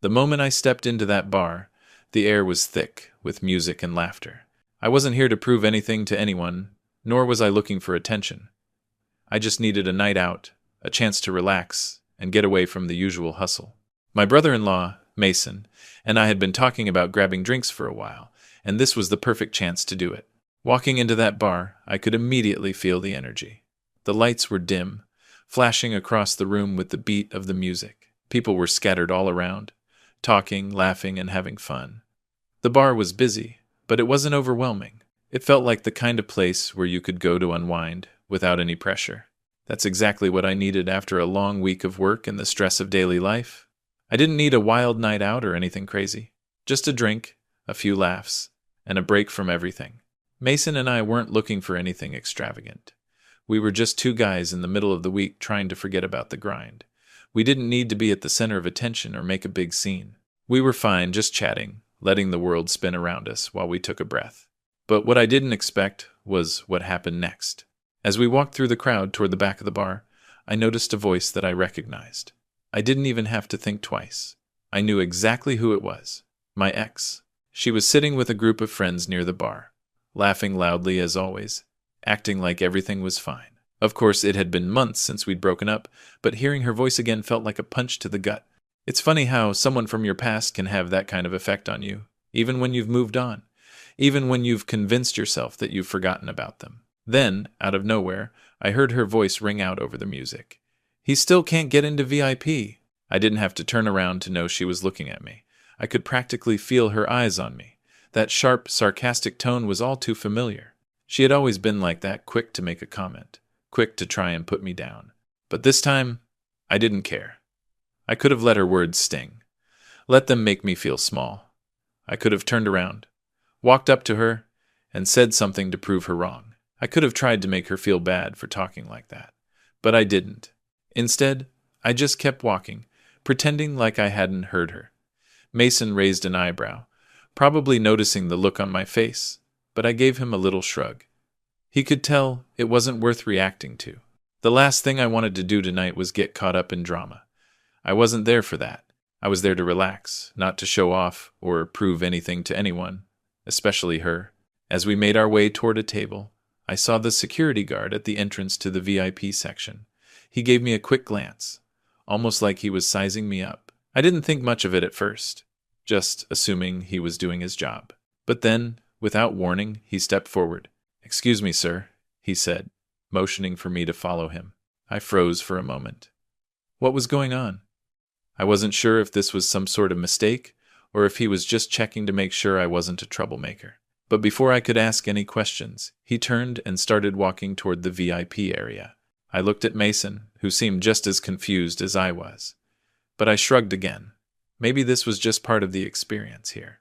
The moment I stepped into that bar, the air was thick with music and laughter. I wasn't here to prove anything to anyone, nor was I looking for attention. I just needed a night out, a chance to relax, and get away from the usual hustle. My brother-in-law, Mason, and I had been talking about grabbing drinks for a while, and this was the perfect chance to do it. Walking into that bar, I could immediately feel the energy. The lights were dim, flashing across the room with the beat of the music. People were scattered all around, talking, laughing, and having fun. The bar was busy, but it wasn't overwhelming. It felt like the kind of place where you could go to unwind without any pressure. That's exactly what I needed after a long week of work and the stress of daily life. I didn't need a wild night out or anything crazy. Just a drink, a few laughs, and a break from everything. Mason and I weren't looking for anything extravagant. We were just two guys in the middle of the week trying to forget about the grind. We didn't need to be at the center of attention or make a big scene. We were fine just chatting, letting the world spin around us while we took a breath. But what I didn't expect was what happened next. As we walked through the crowd toward the back of the bar, I noticed a voice that I recognized. I didn't even have to think twice. I knew exactly who it was. My ex. She was sitting with a group of friends near the bar, laughing loudly as always, acting like everything was fine. Of course, it had been months since we'd broken up, but hearing her voice again felt like a punch to the gut. It's funny how someone from your past can have that kind of effect on you, even when you've moved on, even when you've convinced yourself that you've forgotten about them. Then, out of nowhere, I heard her voice ring out over the music. "He still can't get into VIP." I didn't have to turn around to know she was looking at me. I could practically feel her eyes on me. That sharp, sarcastic tone was all too familiar. She had always been like that, quick to make a comment, quick to try and put me down. But this time, I didn't care. I could have let her words sting, let them make me feel small. I could have turned around, walked up to her, and said something to prove her wrong. I could have tried to make her feel bad for talking like that, but I didn't. Instead, I just kept walking, pretending like I hadn't heard her. Mason raised an eyebrow, probably noticing the look on my face, but I gave him a little shrug. He could tell it wasn't worth reacting to. The last thing I wanted to do tonight was get caught up in drama. I wasn't there for that. I was there to relax, not to show off or prove anything to anyone, especially her. As we made our way toward a table, I saw the security guard at the entrance to the VIP section. He gave me a quick glance, almost like he was sizing me up. I didn't think much of it at first, just assuming he was doing his job. But then, without warning, he stepped forward. "Excuse me, sir," he said, motioning for me to follow him. I froze for a moment. What was going on? I wasn't sure if this was some sort of mistake, or if he was just checking to make sure I wasn't a troublemaker. But before I could ask any questions, he turned and started walking toward the VIP area. I looked at Mason, who seemed just as confused as I was. But I shrugged again. Maybe this was just part of the experience here.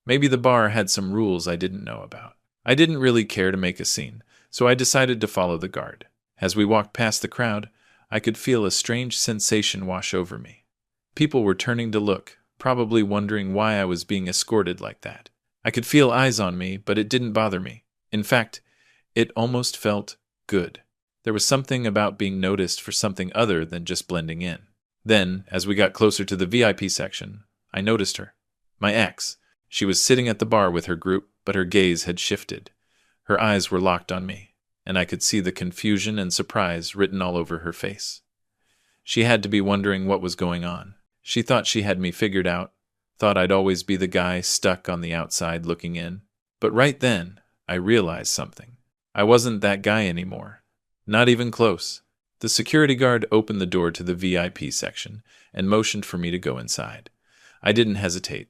Maybe the bar had some rules I didn't know about. I didn't really care to make a scene, so I decided to follow the guard. As we walked past the crowd, I could feel a strange sensation wash over me. People were turning to look, probably wondering why I was being escorted like that. I could feel eyes on me, but it didn't bother me. In fact, it almost felt good. There was something about being noticed for something other than just blending in. Then, as we got closer to the VIP section, I noticed her. My ex. She was sitting at the bar with her group, but her gaze had shifted. Her eyes were locked on me, and I could see the confusion and surprise written all over her face. She had to be wondering what was going on. She thought she had me figured out, thought I'd always be the guy stuck on the outside looking in. But right then, I realized something. I wasn't that guy anymore. Not even close. The security guard opened the door to the VIP section and motioned for me to go inside. I didn't hesitate.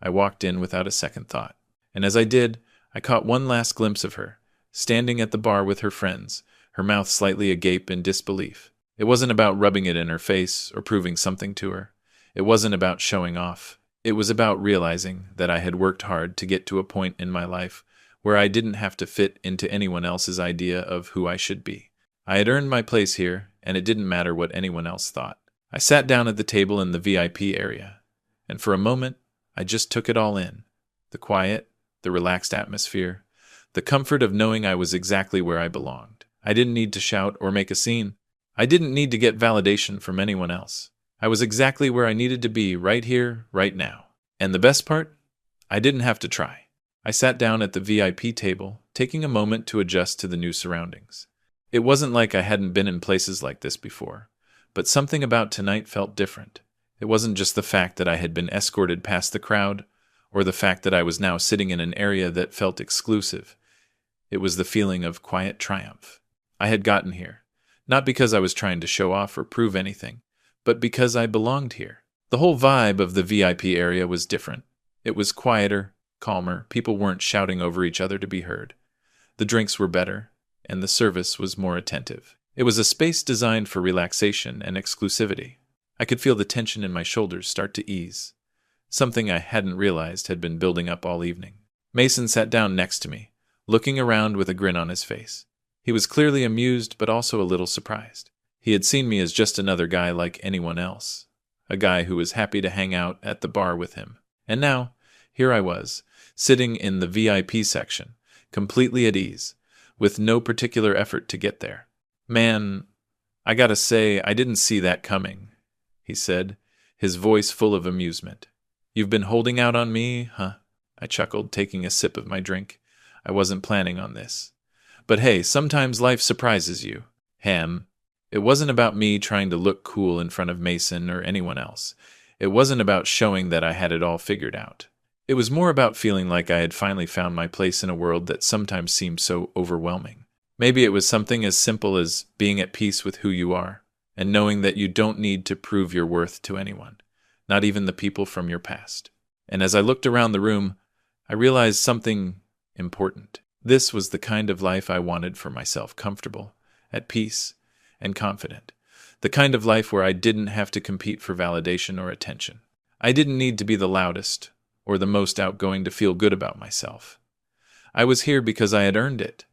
I walked in without a second thought. And as I did, I caught one last glimpse of her, standing at the bar with her friends, her mouth slightly agape in disbelief. It wasn't about rubbing it in her face or proving something to her. It wasn't about showing off. It was about realizing that I had worked hard to get to a point in my life where I didn't have to fit into anyone else's idea of who I should be. I had earned my place here, and it didn't matter what anyone else thought. I sat down at the table in the VIP area, and for a moment, I just took it all in. The quiet, the relaxed atmosphere, the comfort of knowing I was exactly where I belonged. I didn't need to shout or make a scene. I didn't need to get validation from anyone else. I was exactly where I needed to be, right here, right now. And the best part? I didn't have to try. I sat down at the VIP table, taking a moment to adjust to the new surroundings. It wasn't like I hadn't been in places like this before, but something about tonight felt different. It wasn't just the fact that I had been escorted past the crowd, or the fact that I was now sitting in an area that felt exclusive. It was the feeling of quiet triumph. I had gotten here, not because I was trying to show off or prove anything, but because I belonged here. The whole vibe of the VIP area was different. It was quieter, calmer, people weren't shouting over each other to be heard. The drinks were better, and the service was more attentive. It was a space designed for relaxation and exclusivity. I could feel the tension in my shoulders start to ease, something I hadn't realized had been building up all evening. Mason sat down next to me, looking around with a grin on his face. He was clearly amused, but also a little surprised. He had seen me as just another guy like anyone else, a guy who was happy to hang out at the bar with him. And now, here I was, sitting in the VIP section, completely at ease, with no particular effort to get there. Man, I gotta say, I didn't see that coming, he said, his voice full of amusement. You've been holding out on me, huh? I chuckled, taking a sip of my drink. I wasn't planning on this. But hey, sometimes life surprises you. Ham. It wasn't about me trying to look cool in front of Mason or anyone else. It wasn't about showing that I had it all figured out. It was more about feeling like I had finally found my place in a world that sometimes seemed so overwhelming. Maybe it was something as simple as being at peace with who you are, and knowing that you don't need to prove your worth to anyone, not even the people from your past. And as I looked around the room, I realized something important. This was the kind of life I wanted for myself, comfortable, at peace, and confident. The kind of life where I didn't have to compete for validation or attention. I didn't need to be the loudest or the most outgoing to feel good about myself. I was here because I had earned it,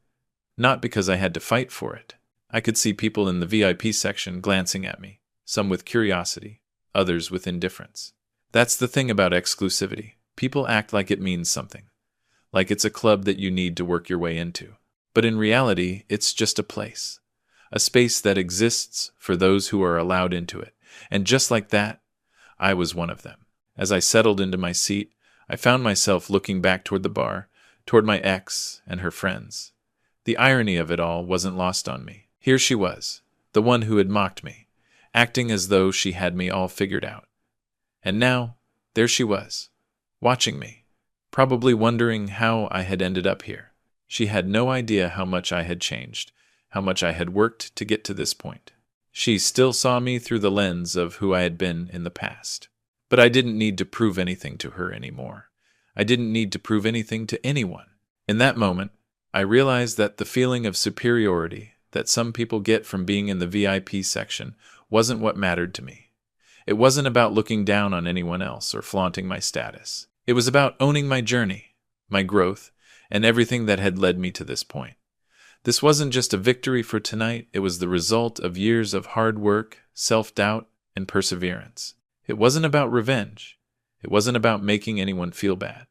not because I had to fight for it. I could see people in the VIP section glancing at me, some with curiosity, others with indifference. That's the thing about exclusivity. People act like it means something, like it's a club that you need to work your way into. But in reality, it's just a place. A space that exists for those who are allowed into it. And just like that, I was one of them. As I settled into my seat, I found myself looking back toward the bar, toward my ex and her friends. The irony of it all wasn't lost on me. Here she was, the one who had mocked me, acting as though she had me all figured out. And now, there she was, watching me, probably wondering how I had ended up here. She had no idea how much I had changed, how much I had worked to get to this point. She still saw me through the lens of who I had been in the past. But I didn't need to prove anything to her anymore. I didn't need to prove anything to anyone. In that moment, I realized that the feeling of superiority that some people get from being in the VIP section wasn't what mattered to me. It wasn't about looking down on anyone else or flaunting my status. It was about owning my journey, my growth, and everything that had led me to this point. This wasn't just a victory for tonight, it was the result of years of hard work, self-doubt, and perseverance. It wasn't about revenge. It wasn't about making anyone feel bad.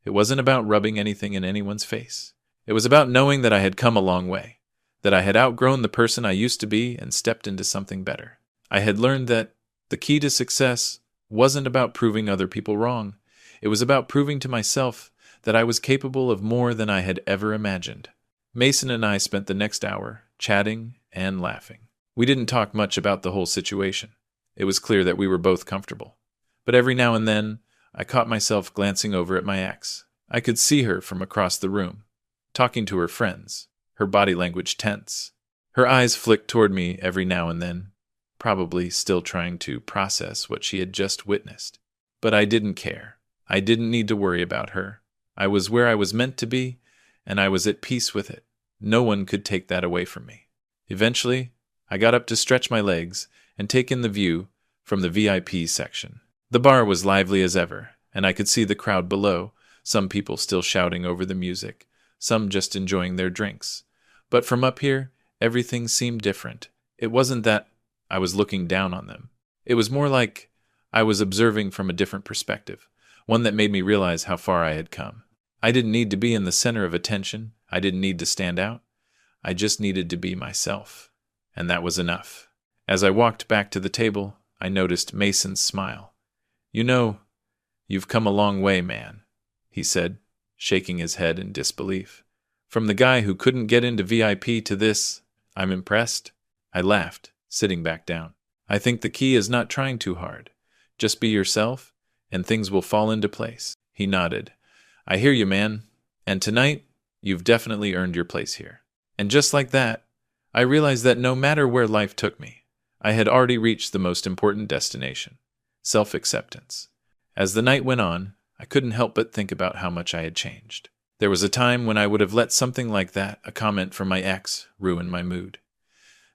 It wasn't about rubbing anything in anyone's face. It was about knowing that I had come a long way, that I had outgrown the person I used to be and stepped into something better. I had learned that the key to success wasn't about proving other people wrong. It was about proving to myself that I was capable of more than I had ever imagined. Mason and I spent the next hour chatting and laughing. We didn't talk much about the whole situation. It was clear that we were both comfortable. But every now and then, I caught myself glancing over at my ex. I could see her from across the room, talking to her friends, her body language tense. Her eyes flicked toward me every now and then, probably still trying to process what she had just witnessed. But I didn't care. I didn't need to worry about her. I was where I was meant to be, and I was at peace with it. No one could take that away from me. Eventually, I got up to stretch my legs and take in the view from the VIP section. The bar was lively as ever, and I could see the crowd below, some people still shouting over the music, some just enjoying their drinks. But from up here, everything seemed different. It wasn't that I was looking down on them. It was more like I was observing from a different perspective, one that made me realize how far I had come. I didn't need to be in the center of attention. I didn't need to stand out. I just needed to be myself. And that was enough. As I walked back to the table, I noticed Mason's smile. "You know, you've come a long way, man," he said, shaking his head in disbelief. "From the guy who couldn't get into VIP to this, I'm impressed." I laughed, sitting back down. "I think the key is not trying too hard. Just be yourself, and things will fall into place." He nodded. "I hear you, man. And tonight, you've definitely earned your place here." And just like that, I realized that no matter where life took me, I had already reached the most important destination: self-acceptance. As the night went on, I couldn't help but think about how much I had changed. There was a time when I would have let something like that, a comment from my ex, ruin my mood.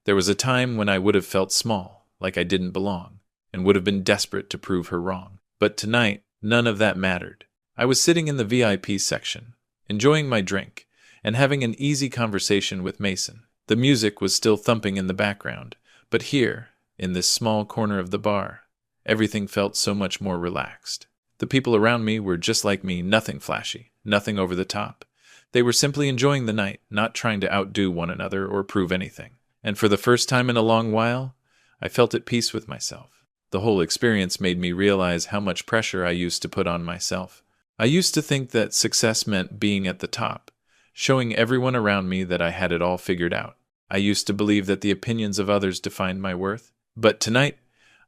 There was a time when I would have felt small, like I didn't belong, and would have been desperate to prove her wrong. But tonight, none of that mattered. I was sitting in the VIP section, enjoying my drink, and having an easy conversation with Mason. The music was still thumping in the background, but here, in this small corner of the bar, everything felt so much more relaxed. The people around me were just like me, nothing flashy, nothing over the top. They were simply enjoying the night, not trying to outdo one another or prove anything. And for the first time in a long while, I felt at peace with myself. The whole experience made me realize how much pressure I used to put on myself. I used to think that success meant being at the top, showing everyone around me that I had it all figured out. I used to believe that the opinions of others defined my worth. But tonight,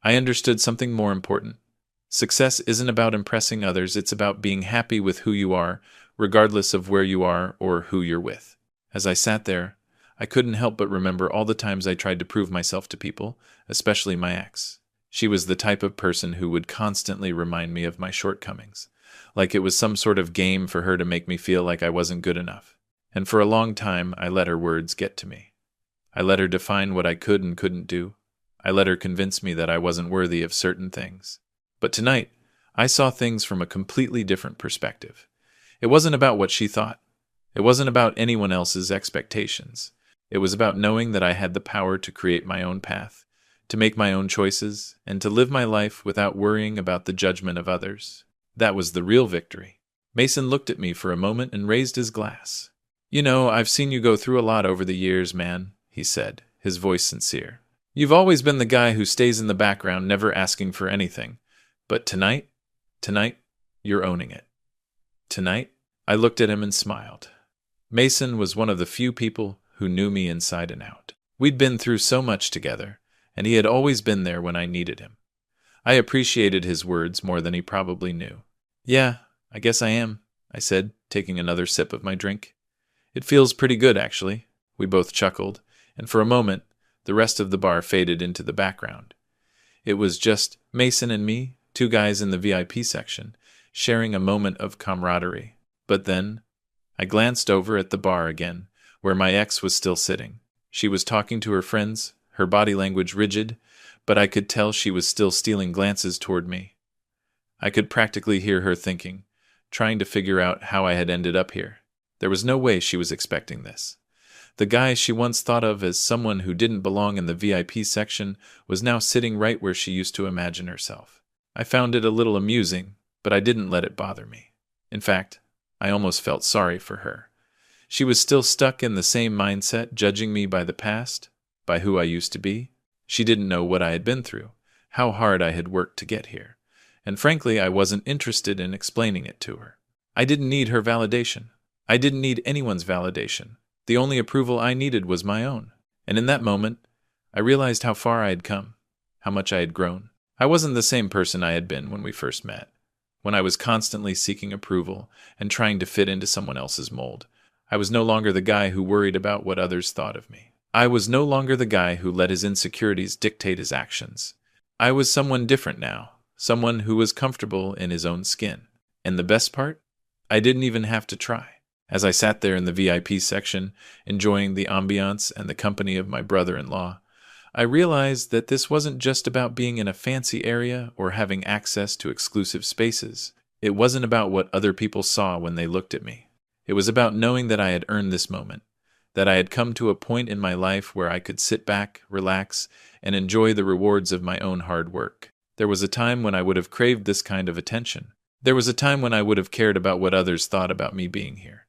I understood something more important. Success isn't about impressing others, it's about being happy with who you are, regardless of where you are or who you're with. As I sat there, I couldn't help but remember all the times I tried to prove myself to people, especially my ex. She was the type of person who would constantly remind me of my shortcomings, like it was some sort of game for her to make me feel like I wasn't good enough. And for a long time, I let her words get to me. I let her define what I could and couldn't do. I let her convince me that I wasn't worthy of certain things. But tonight, I saw things from a completely different perspective. It wasn't about what she thought. It wasn't about anyone else's expectations. It was about knowing that I had the power to create my own path, to make my own choices, and to live my life without worrying about the judgment of others. That was the real victory. Mason looked at me for a moment and raised his glass. "You know, I've seen you go through a lot over the years, man," he said, his voice sincere. "You've always been the guy who stays in the background, never asking for anything. But tonight, you're owning it." Tonight? I looked at him and smiled. Mason was one of the few people who knew me inside and out. We'd been through so much together, and he had always been there when I needed him. I appreciated his words more than he probably knew. "Yeah, I guess I am," I said, taking another sip of my drink. "It feels pretty good, actually." We both chuckled, and for a moment, the rest of the bar faded into the background. It was just Mason and me, two guys in the VIP section, sharing a moment of camaraderie. But then, I glanced over at the bar again, where my ex was still sitting. She was talking to her friends, her body language rigid, but I could tell she was still stealing glances toward me. I could practically hear her thinking, trying to figure out how I had ended up here. There was no way she was expecting this. The guy she once thought of as someone who didn't belong in the VIP section was now sitting right where she used to imagine herself. I found it a little amusing, but I didn't let it bother me. In fact, I almost felt sorry for her. She was still stuck in the same mindset, judging me by the past, by who I used to be. She didn't know what I had been through, how hard I had worked to get here, and frankly, I wasn't interested in explaining it to her. I didn't need her validation. I didn't need anyone's validation. The only approval I needed was my own. And in that moment, I realized how far I had come, how much I had grown. I wasn't the same person I had been when we first met, when I was constantly seeking approval and trying to fit into someone else's mold. I was no longer the guy who worried about what others thought of me. I was no longer the guy who let his insecurities dictate his actions. I was someone different now, someone who was comfortable in his own skin. And the best part? I didn't even have to try. As I sat there in the VIP section, enjoying the ambiance and the company of my brother-in-law, I realized that this wasn't just about being in a fancy area or having access to exclusive spaces. It wasn't about what other people saw when they looked at me. It was about knowing that I had earned this moment, that I had come to a point in my life where I could sit back, relax, and enjoy the rewards of my own hard work. There was a time when I would have craved this kind of attention. There was a time when I would have cared about what others thought about me being here.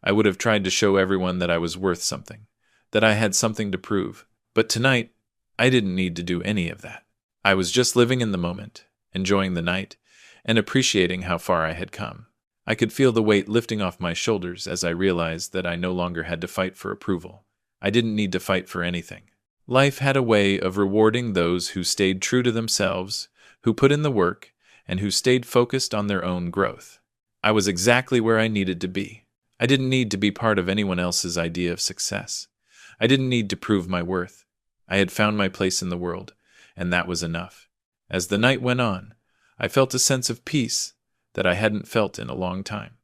I would have tried to show everyone that I was worth something, that I had something to prove. But tonight, I didn't need to do any of that. I was just living in the moment, enjoying the night, and appreciating how far I had come. I could feel the weight lifting off my shoulders as I realized that I no longer had to fight for approval. I didn't need to fight for anything. Life had a way of rewarding those who stayed true to themselves, who put in the work, and who stayed focused on their own growth. I was exactly where I needed to be. I didn't need to be part of anyone else's idea of success. I didn't need to prove my worth. I had found my place in the world, and that was enough. As the night went on, I felt a sense of peace that I hadn't felt in a long time.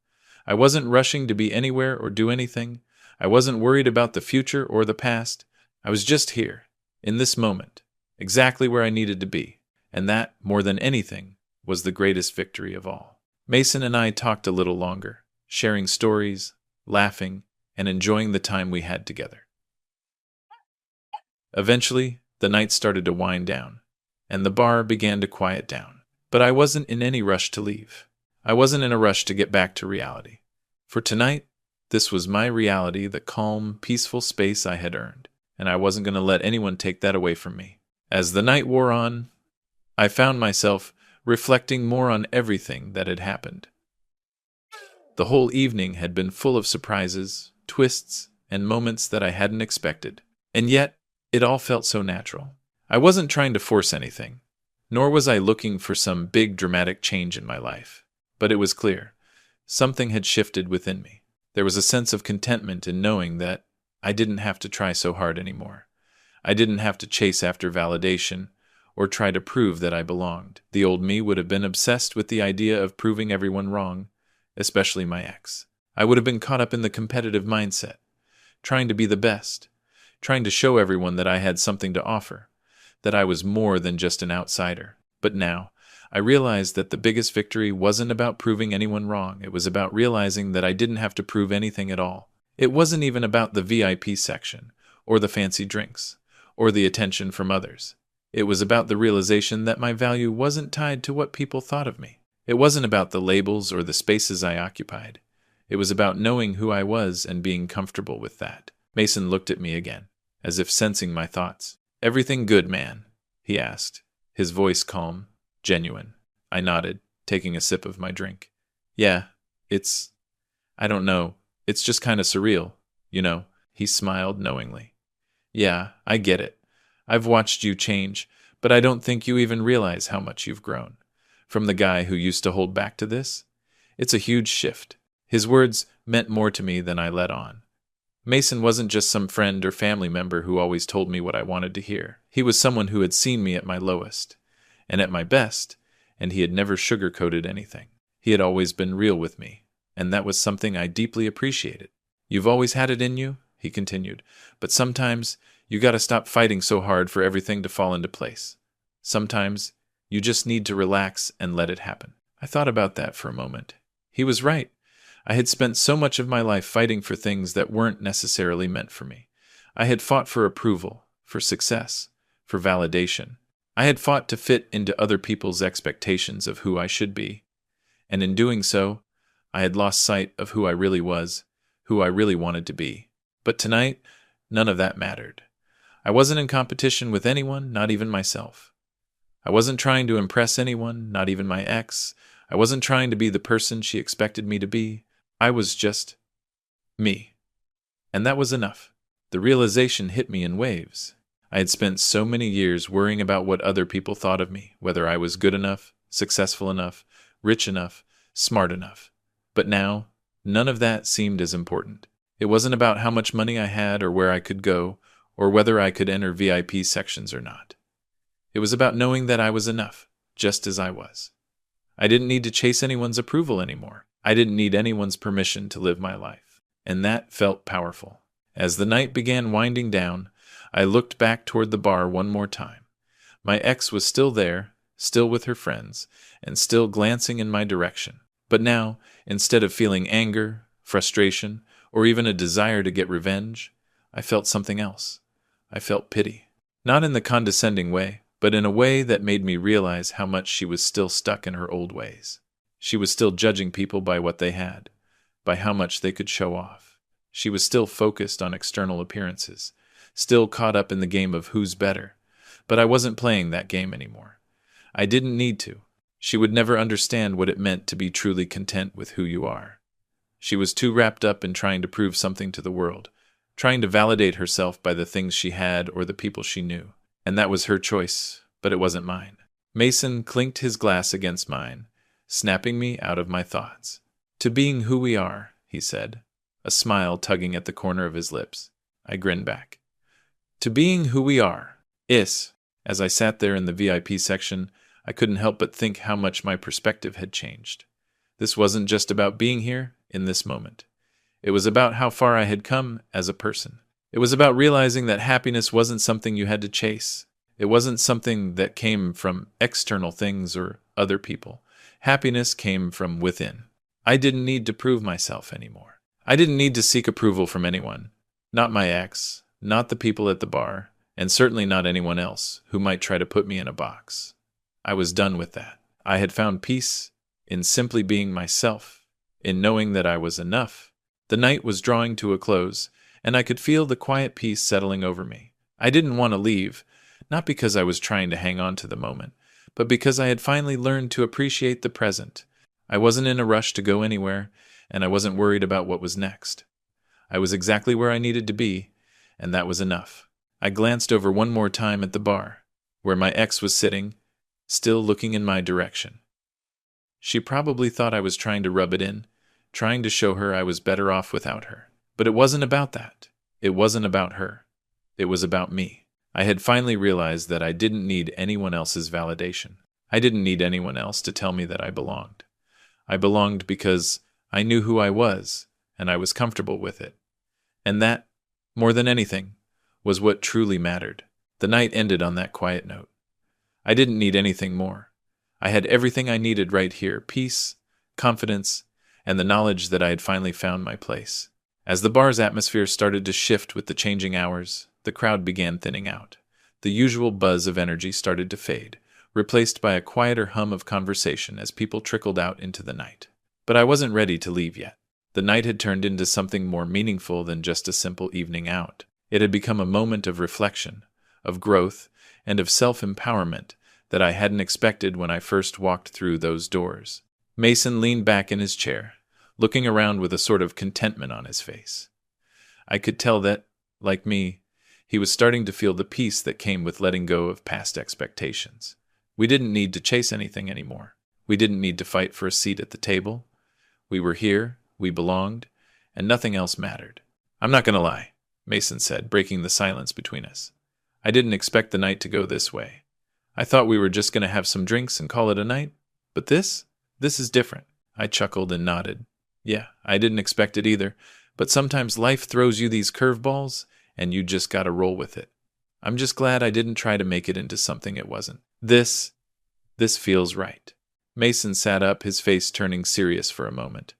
I wasn't rushing to be anywhere or do anything. I wasn't worried about the future or the past. I was just here, in this moment, exactly where I needed to be, and that, more than anything, was the greatest victory of all. Mason and I talked a little longer, sharing stories, laughing, and enjoying the time we had together. Eventually, the night started to wind down, and the bar began to quiet down. But I wasn't in any rush to leave. I wasn't in a rush to get back to reality. For tonight, this was my reality, the calm, peaceful space I had earned, and I wasn't going to let anyone take that away from me. As the night wore on, I found myself reflecting more on everything that had happened. The whole evening had been full of surprises, twists, and moments that I hadn't expected, and yet it all felt so natural. I wasn't trying to force anything, nor was I looking for some big dramatic change in my life. But it was clear, something had shifted within me. There was a sense of contentment in knowing that I didn't have to try so hard anymore. I didn't have to chase after validation or try to prove that I belonged. The old me would have been obsessed with the idea of proving everyone wrong, especially my ex. I would have been caught up in the competitive mindset, trying to be the best, trying to show everyone that I had something to offer, that I was more than just an outsider. But now, I realized that the biggest victory wasn't about proving anyone wrong. It was about realizing that I didn't have to prove anything at all. It wasn't even about the VIP section, or the fancy drinks, or the attention from others. It was about the realization that my value wasn't tied to what people thought of me. It wasn't about the labels or the spaces I occupied. It was about knowing who I was and being comfortable with that. Mason looked at me again, as if sensing my thoughts. "Everything good, man?" he asked, his voice calm, genuine. I nodded, taking a sip of my drink. "Yeah, I don't know, it's just kind of surreal, you know." He smiled knowingly. "Yeah, I get it. I've watched you change, but I don't think you even realize how much you've grown. From the guy who used to hold back to this, it's a huge shift." His words meant more to me than I let on. Mason wasn't just some friend or family member who always told me what I wanted to hear. He was someone who had seen me at my lowest, and at my best, and he had never sugar-coated anything. He had always been real with me, and that was something I deeply appreciated. "You've always had it in you," he continued, "but sometimes you gotta stop fighting so hard for everything to fall into place. Sometimes you just need to relax and let it happen." I thought about that for a moment. He was right. I had spent so much of my life fighting for things that weren't necessarily meant for me. I had fought for approval, for success, for validation. I had fought to fit into other people's expectations of who I should be. And in doing so, I had lost sight of who I really was, who I really wanted to be. But tonight, none of that mattered. I wasn't in competition with anyone, not even myself. I wasn't trying to impress anyone, not even my ex. I wasn't trying to be the person she expected me to be. I was just me. And that was enough. The realization hit me in waves. I had spent so many years worrying about what other people thought of me, whether I was good enough, successful enough, rich enough, smart enough. But now, none of that seemed as important. It wasn't about how much money I had or where I could go, or whether I could enter VIP sections or not. It was about knowing that I was enough, just as I was. I didn't need to chase anyone's approval anymore. I didn't need anyone's permission to live my life. And that felt powerful. As the night began winding down, I looked back toward the bar one more time. My ex was still there, still with her friends, and still glancing in my direction. But now, instead of feeling anger, frustration, or even a desire to get revenge, I felt something else. I felt pity. Not in the condescending way, but in a way that made me realize how much she was still stuck in her old ways. She was still judging people by what they had, by how much they could show off. She was still focused on external appearances, still caught up in the game of who's better. But I wasn't playing that game anymore. I didn't need to. She would never understand what it meant to be truly content with who you are. She was too wrapped up in trying to prove something to the world, trying to validate herself by the things she had or the people she knew. And that was her choice, but it wasn't mine. Mason clinked his glass against mine, snapping me out of my thoughts. To being who we are, he said, a smile tugging at the corner of his lips. I grinned back. To being who we are. As I sat there in the VIP section, I couldn't help but think how much my perspective had changed. This wasn't just about being here in this moment. It was about how far I had come as a person. It was about realizing that happiness wasn't something you had to chase. It wasn't something that came from external things or other people. Happiness came from within. I didn't need to prove myself anymore. I didn't need to seek approval from anyone. Not my ex, not the people at the bar, and certainly not anyone else who might try to put me in a box. I was done with that. I had found peace in simply being myself, in knowing that I was enough. The night was drawing to a close, and I could feel the quiet peace settling over me. I didn't want to leave, not because I was trying to hang on to the moment, but because I had finally learned to appreciate the present. I wasn't in a rush to go anywhere, and I wasn't worried about what was next. I was exactly where I needed to be, and that was enough. I glanced over one more time at the bar, where my ex was sitting, still looking in my direction. She probably thought I was trying to rub it in, trying to show her I was better off without her. But it wasn't about that. It wasn't about her. It was about me. I had finally realized that I didn't need anyone else's validation. I didn't need anyone else to tell me that I belonged. I belonged because I knew who I was, and I was comfortable with it. And that, more than anything, was what truly mattered. The night ended on that quiet note. I didn't need anything more. I had everything I needed right here: peace, confidence, and the knowledge that I had finally found my place. As the bar's atmosphere started to shift with the changing hours, the crowd began thinning out. The usual buzz of energy started to fade, replaced by a quieter hum of conversation as people trickled out into the night. But I wasn't ready to leave yet. The night had turned into something more meaningful than just a simple evening out. It had become a moment of reflection, of growth, and of self-empowerment that I hadn't expected when I first walked through those doors. Mason leaned back in his chair, looking around with a sort of contentment on his face. I could tell that, like me, he was starting to feel the peace that came with letting go of past expectations. We didn't need to chase anything anymore. We didn't need to fight for a seat at the table. We were here, we belonged, and nothing else mattered. I'm not going to lie, Mason said, breaking the silence between us. I didn't expect the night to go this way. I thought we were just going to have some drinks and call it a night. But this is different. I chuckled and nodded. Yeah, I didn't expect it either, but sometimes life throws you these curveballs, and you just gotta roll with it. I'm just glad I didn't try to make it into something it wasn't. This feels right. Mason sat up, his face turning serious for a moment.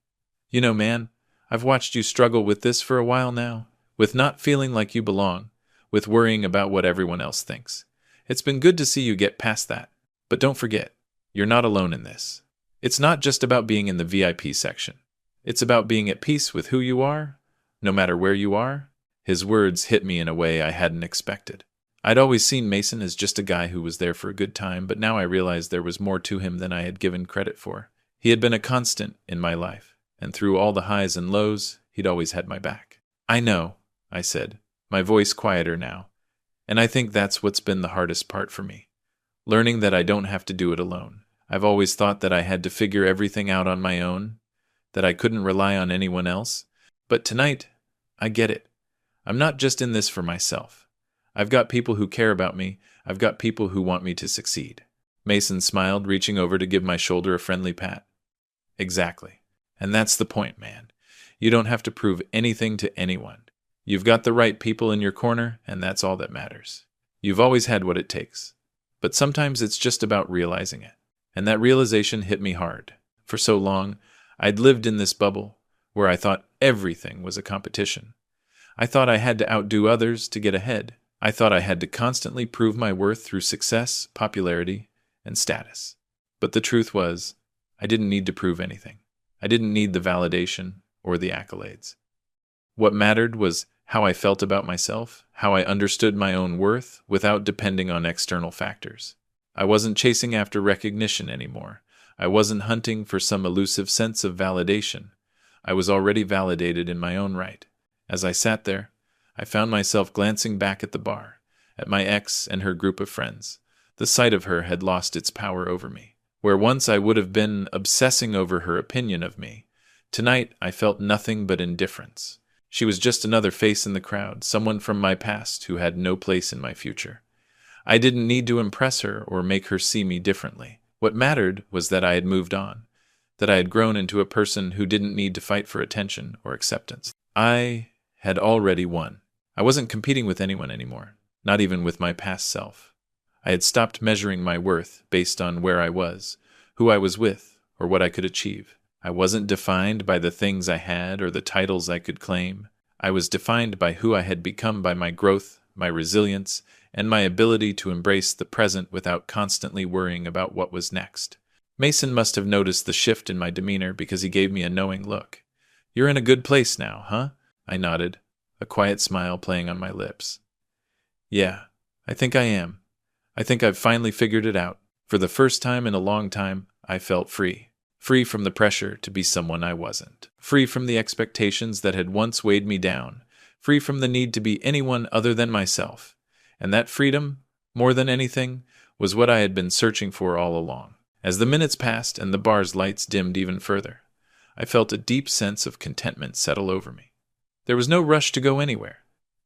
You know, man, I've watched you struggle with this for a while now, with not feeling like you belong, with worrying about what everyone else thinks. It's been good to see you get past that. But don't forget, you're not alone in this. It's not just about being in the VIP section. It's about being at peace with who you are, no matter where you are. His words hit me in a way I hadn't expected. I'd always seen Mason as just a guy who was there for a good time, but now I realized there was more to him than I had given credit for. He had been a constant in my life, and through all the highs and lows, he'd always had my back. I know, I said, my voice quieter now, and I think that's what's been the hardest part for me. Learning that I don't have to do it alone. I've always thought that I had to figure everything out on my own, that I couldn't rely on anyone else. But tonight, I get it. I'm not just in this for myself. I've got people who care about me. I've got people who want me to succeed. Mason smiled, reaching over to give my shoulder a friendly pat. Exactly. And that's the point, man. You don't have to prove anything to anyone. You've got the right people in your corner, and that's all that matters. You've always had what it takes. But sometimes it's just about realizing it. And that realization hit me hard. For so long, I'd lived in this bubble where I thought everything was a competition. I thought I had to outdo others to get ahead. I thought I had to constantly prove my worth through success, popularity, and status. But the truth was, I didn't need to prove anything. I didn't need the validation or the accolades. What mattered was how I felt about myself, how I understood my own worth without depending on external factors. I wasn't chasing after recognition anymore. I wasn't hunting for some elusive sense of validation. I was already validated in my own right. As I sat there, I found myself glancing back at the bar, at my ex and her group of friends. The sight of her had lost its power over me. Where once I would have been obsessing over her opinion of me, tonight I felt nothing but indifference. She was just another face in the crowd, someone from my past who had no place in my future. I didn't need to impress her or make her see me differently. What mattered was that I had moved on, that I had grown into a person who didn't need to fight for attention or acceptance. I had already won. I wasn't competing with anyone anymore, not even with my past self. I had stopped measuring my worth based on where I was, who I was with, or what I could achieve. I wasn't defined by the things I had or the titles I could claim. I was defined by who I had become, by my growth, my resilience, and my ability to embrace the present without constantly worrying about what was next. Mason must have noticed the shift in my demeanor because he gave me a knowing look. "You're in a good place now, huh?" I nodded, a quiet smile playing on my lips. "Yeah, I think I am. I think I've finally figured it out. For the first time in a long time, I felt free. Free from the pressure to be someone I wasn't. Free from the expectations that had once weighed me down. Free from the need to be anyone other than myself. And that freedom, more than anything, was what I had been searching for all along. As the minutes passed and the bar's lights dimmed even further, I felt a deep sense of contentment settle over me. There was no rush to go anywhere,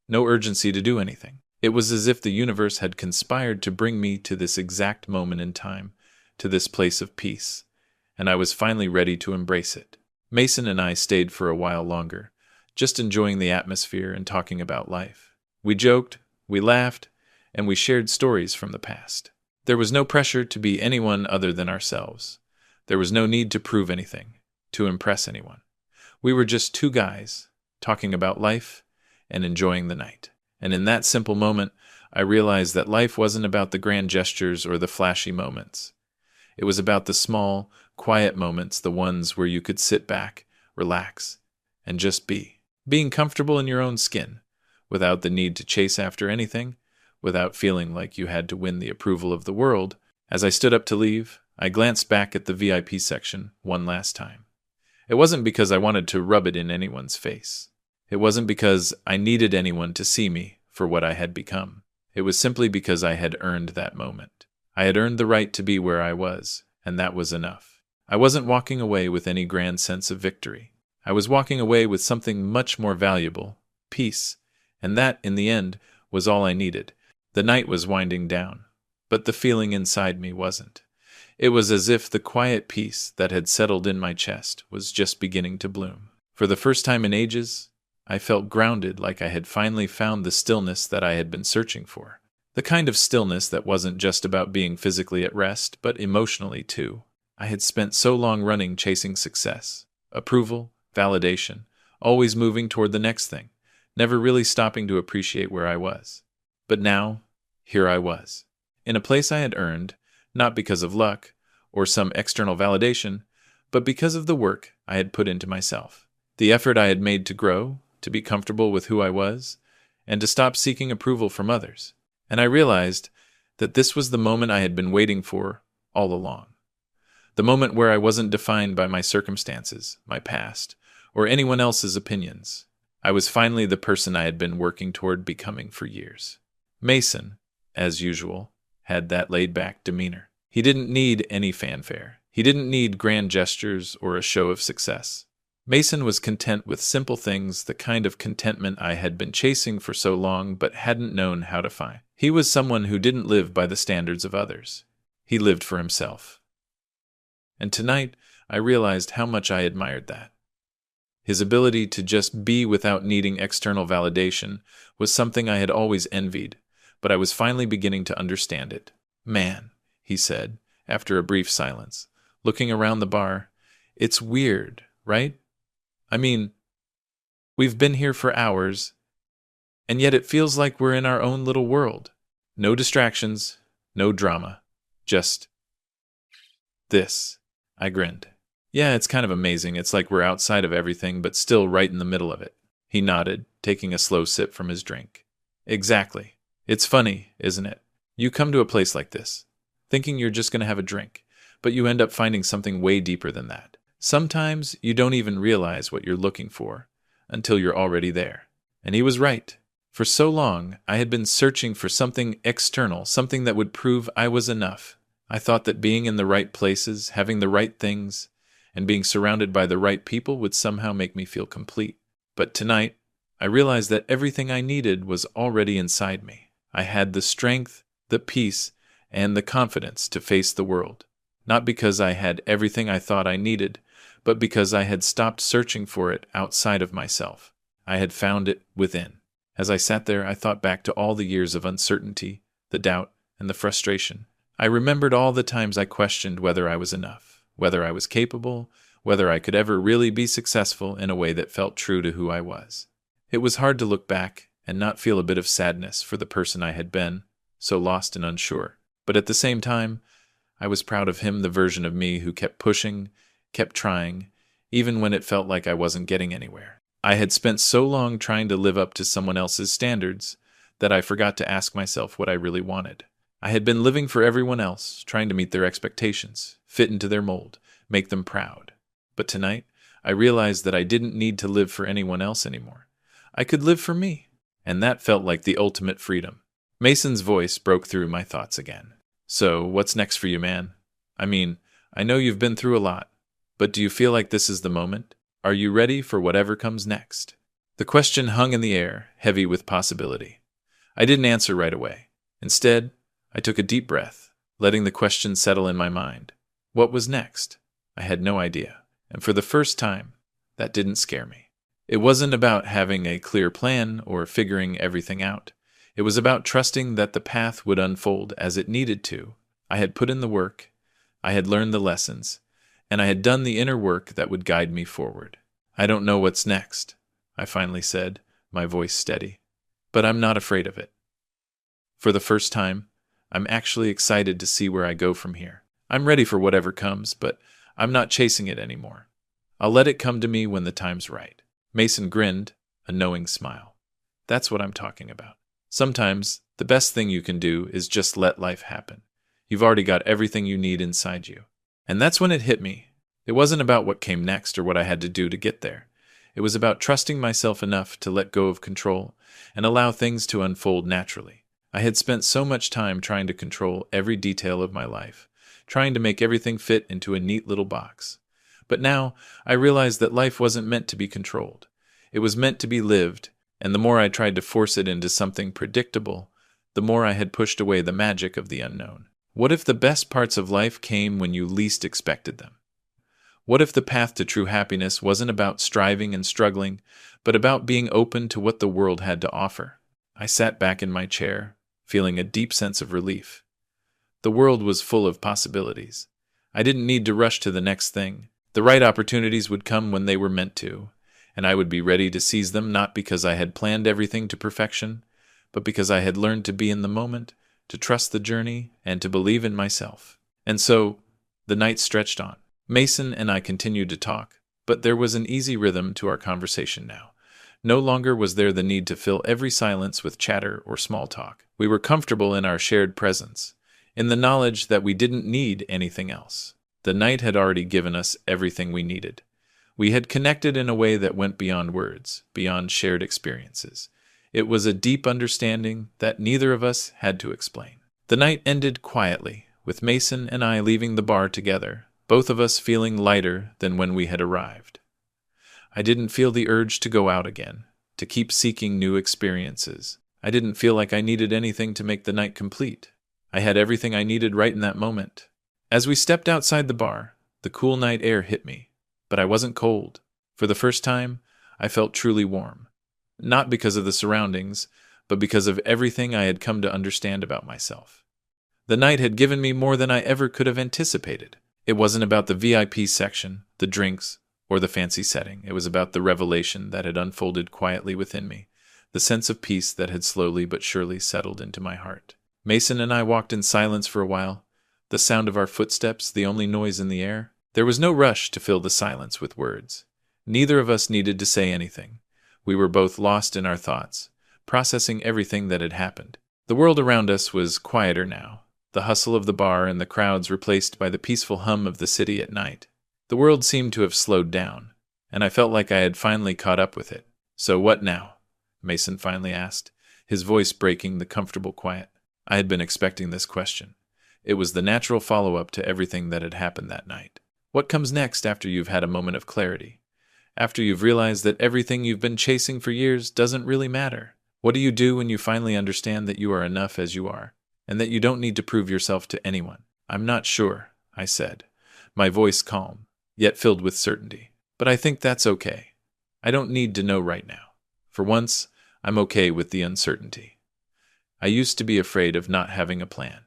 no urgency to do anything. It was as if the universe had conspired to bring me to this exact moment in time, to this place of peace, and I was finally ready to embrace it. Mason and I stayed for a while longer, just enjoying the atmosphere and talking about life. We joked, we laughed, and we shared stories from the past. There was no pressure to be anyone other than ourselves. There was no need to prove anything, to impress anyone. We were just two guys, talking about life and enjoying the night. And in that simple moment, I realized that life wasn't about the grand gestures or the flashy moments. It was about the small, quiet moments, the ones where you could sit back, relax, and just be. Being comfortable in your own skin, without the need to chase after anything, without feeling like you had to win the approval of the world. As I stood up to leave, I glanced back at the VIP section one last time. It wasn't because I wanted to rub it in anyone's face. It wasn't because I needed anyone to see me for what I had become. It was simply because I had earned that moment. I had earned the right to be where I was, and that was enough. I wasn't walking away with any grand sense of victory. I was walking away with something much more valuable, peace, and that, in the end, was all I needed. The night was winding down, but the feeling inside me wasn't. It was as if the quiet peace that had settled in my chest was just beginning to bloom. For the first time in ages, I felt grounded, like I had finally found the stillness that I had been searching for. The kind of stillness that wasn't just about being physically at rest, but emotionally too. I had spent so long running, chasing success, approval, validation, always moving toward the next thing, never really stopping to appreciate where I was. But now, here I was, in a place I had earned, not because of luck or some external validation, but because of the work I had put into myself. The effort I had made to grow, to be comfortable with who I was, and to stop seeking approval from others. And I realized that this was the moment I had been waiting for all along. The moment where I wasn't defined by my circumstances, my past, or anyone else's opinions. I was finally the person I had been working toward becoming for years. Mason, as usual, had that laid-back demeanor. He didn't need any fanfare. He didn't need grand gestures or a show of success. Mason was content with simple things, the kind of contentment I had been chasing for so long but hadn't known how to find. He was someone who didn't live by the standards of others. He lived for himself. And tonight, I realized how much I admired that. His ability to just be without needing external validation was something I had always envied, but I was finally beginning to understand it. "Man," he said, after a brief silence, looking around the bar, "it's weird, right? I mean, we've been here for hours, and yet it feels like we're in our own little world. No distractions, no drama, just this." I grinned. "Yeah, it's kind of amazing. It's like we're outside of everything, but still right in the middle of it." He nodded, taking a slow sip from his drink. Exactly. It's funny, isn't it? You come to a place like this, thinking you're just going to have a drink, but you end up finding something way deeper than that. Sometimes you don't even realize what you're looking for until you're already there. And he was right. For so long, I had been searching for something external, something that would prove I was enough. I thought that being in the right places, having the right things, and being surrounded by the right people would somehow make me feel complete. But tonight, I realized that everything I needed was already inside me. I had the strength, the peace, and the confidence to face the world. Not because I had everything I thought I needed, but because I had stopped searching for it outside of myself. I had found it within. As I sat there, I thought back to all the years of uncertainty, the doubt, and the frustration. I remembered all the times I questioned whether I was enough, whether I was capable, whether I could ever really be successful in a way that felt true to who I was. It was hard to look back and not feel a bit of sadness for the person I had been, so lost and unsure. But at the same time, I was proud of him, the version of me who kept pushing, kept trying, even when it felt like I wasn't getting anywhere. I had spent so long trying to live up to someone else's standards that I forgot to ask myself what I really wanted. I had been living for everyone else, trying to meet their expectations, fit into their mold, make them proud. But tonight, I realized that I didn't need to live for anyone else anymore. I could live for me, and that felt like the ultimate freedom. Mason's voice broke through my thoughts again. So, what's next for you, man? I mean, I know you've been through a lot, but do you feel like this is the moment? Are you ready for whatever comes next? The question hung in the air, heavy with possibility. I didn't answer right away. Instead, I took a deep breath, letting the question settle in my mind. What was next? I had no idea, and for the first time, that didn't scare me. It wasn't about having a clear plan or figuring everything out. It was about trusting that the path would unfold as it needed to. I had put in the work, I had learned the lessons, and I had done the inner work that would guide me forward. I don't know what's next, I finally said, my voice steady, but I'm not afraid of it. For the first time, I'm actually excited to see where I go from here. I'm ready for whatever comes, but I'm not chasing it anymore. I'll let it come to me when the time's right. Mason grinned, a knowing smile. That's what I'm talking about. Sometimes, the best thing you can do is just let life happen. You've already got everything you need inside you. And that's when it hit me. It wasn't about what came next or what I had to do to get there. It was about trusting myself enough to let go of control and allow things to unfold naturally. I had spent so much time trying to control every detail of my life, trying to make everything fit into a neat little box. But now, I realized that life wasn't meant to be controlled. It was meant to be lived, and the more I tried to force it into something predictable, the more I had pushed away the magic of the unknown. What if the best parts of life came when you least expected them? What if the path to true happiness wasn't about striving and struggling, but about being open to what the world had to offer? I sat back in my chair, feeling a deep sense of relief. The world was full of possibilities. I didn't need to rush to the next thing. The right opportunities would come when they were meant to, and I would be ready to seize them not because I had planned everything to perfection, but because I had learned to be in the moment, to trust the journey, and to believe in myself. And so, the night stretched on. Mason and I continued to talk, but there was an easy rhythm to our conversation now. No longer was there the need to fill every silence with chatter or small talk. We were comfortable in our shared presence, in the knowledge that we didn't need anything else. The night had already given us everything we needed. We had connected in a way that went beyond words, beyond shared experiences. It was a deep understanding that neither of us had to explain. The night ended quietly, with Mason and I leaving the bar together, both of us feeling lighter than when we had arrived. I didn't feel the urge to go out again, to keep seeking new experiences. I didn't feel like I needed anything to make the night complete. I had everything I needed right in that moment. As we stepped outside the bar, the cool night air hit me, but I wasn't cold. For the first time, I felt truly warm. Not because of the surroundings, but because of everything I had come to understand about myself. The night had given me more than I ever could have anticipated. It wasn't about the VIP section, the drinks, or the fancy setting. It was about the revelation that had unfolded quietly within me, the sense of peace that had slowly but surely settled into my heart. Mason and I walked in silence for a while, the sound of our footsteps the only noise in the air. There was no rush to fill the silence with words. Neither of us needed to say anything. We were both lost in our thoughts, processing everything that had happened. The world around us was quieter now, the hustle of the bar and the crowds replaced by the peaceful hum of the city at night. The world seemed to have slowed down, and I felt like I had finally caught up with it. "So what now?" Mason finally asked, his voice breaking the comfortable quiet. I had been expecting this question. It was the natural follow-up to everything that had happened that night. What comes next after you've had a moment of clarity? After you've realized that everything you've been chasing for years doesn't really matter? What do you do when you finally understand that you are enough as you are, and that you don't need to prove yourself to anyone? "I'm not sure," I said, my voice calm, yet filled with certainty. "But I think that's okay. I don't need to know right now. For once, I'm okay with the uncertainty." I used to be afraid of not having a plan,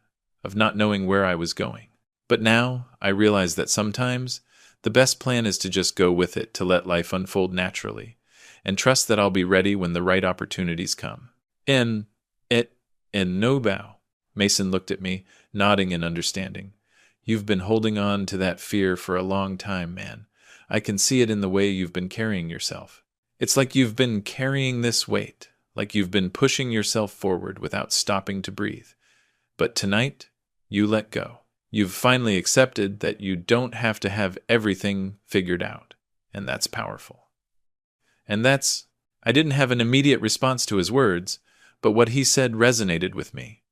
of not knowing where I was going. But now, I realize that sometimes, the best plan is to just go with it, to let life unfold naturally, and trust that I'll be ready when the right opportunities come. In no bow. Mason looked at me, nodding in understanding. "You've been holding on to that fear for a long time, man. I can see it in the way you've been carrying yourself. It's like you've been carrying this weight, like you've been pushing yourself forward without stopping to breathe. But tonight, you let go. You've finally accepted that you don't have to have everything figured out, and that's powerful." I didn't have an immediate response to his words, but what he said resonated with me.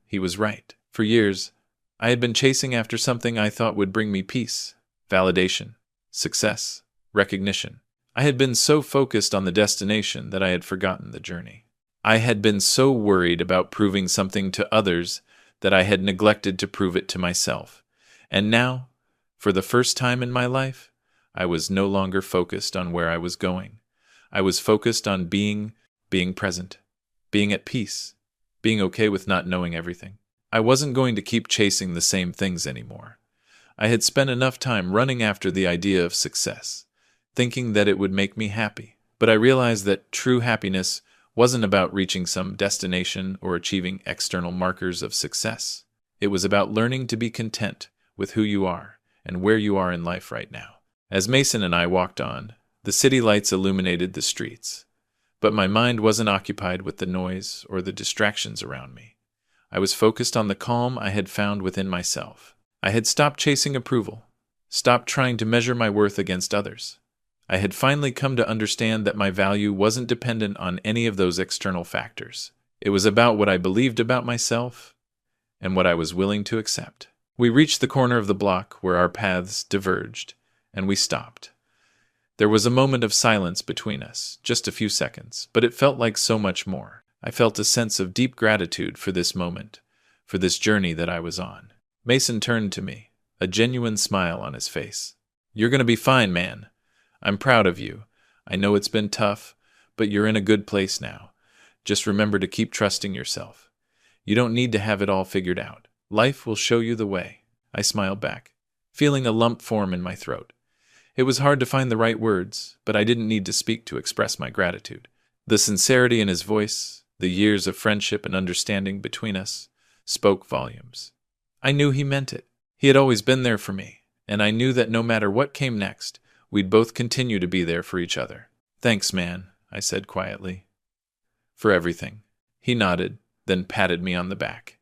He was right. For years, I had been chasing after something I thought would bring me peace, validation, success, recognition. I had been so focused on the destination that I had forgotten the journey. I had been so worried about proving something to others that I had neglected to prove it to myself. And now, for the first time in my life, I was no longer focused on where I was going. I was focused on being present, being at peace, being okay with not knowing everything. I wasn't going to keep chasing the same things anymore. I had spent enough time running after the idea of success, thinking that it would make me happy. But I realized that true happiness wasn't about reaching some destination or achieving external markers of success. It was about learning to be content with who you are and where you are in life right now. As Mason and I walked on, the city lights illuminated the streets, but my mind wasn't occupied with the noise or the distractions around me. I was focused on the calm I had found within myself. I had stopped chasing approval, stopped trying to measure my worth against others. I had finally come to understand that my value wasn't dependent on any of those external factors. It was about what I believed about myself and what I was willing to accept. We reached the corner of the block where our paths diverged, and we stopped. There was a moment of silence between us, just a few seconds, but it felt like so much more. I felt a sense of deep gratitude for this moment, for this journey that I was on. Mason turned to me, a genuine smile on his face. "You're going to be fine, man. I'm proud of you. I know it's been tough, but you're in a good place now. Just remember to keep trusting yourself. You don't need to have it all figured out. Life will show you the way." I smiled back, feeling a lump form in my throat. It was hard to find the right words, but I didn't need to speak to express my gratitude. The sincerity in his voice, the years of friendship and understanding between us, spoke volumes. I knew he meant it. He had always been there for me, and I knew that no matter what came next, we'd both continue to be there for each other. "Thanks, man," I said quietly. "For everything." He nodded, then patted me on the back.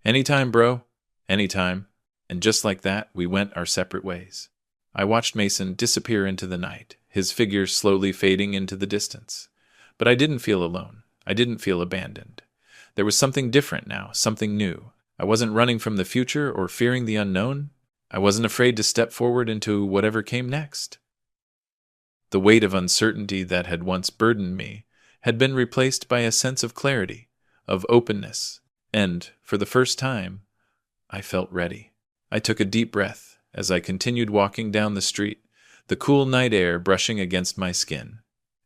"Anytime, bro. Anytime." And just like that, we went our separate ways. I watched Mason disappear into the night, his figure slowly fading into the distance. But I didn't feel alone. I didn't feel abandoned. There was something different now, something new. I wasn't running from the future or fearing the unknown. I wasn't afraid to step forward into whatever came next. The weight of uncertainty that had once burdened me had been replaced by a sense of clarity, of openness, and, for the first time, I felt ready. I took a deep breath as I continued walking down the street, the cool night air brushing against my skin.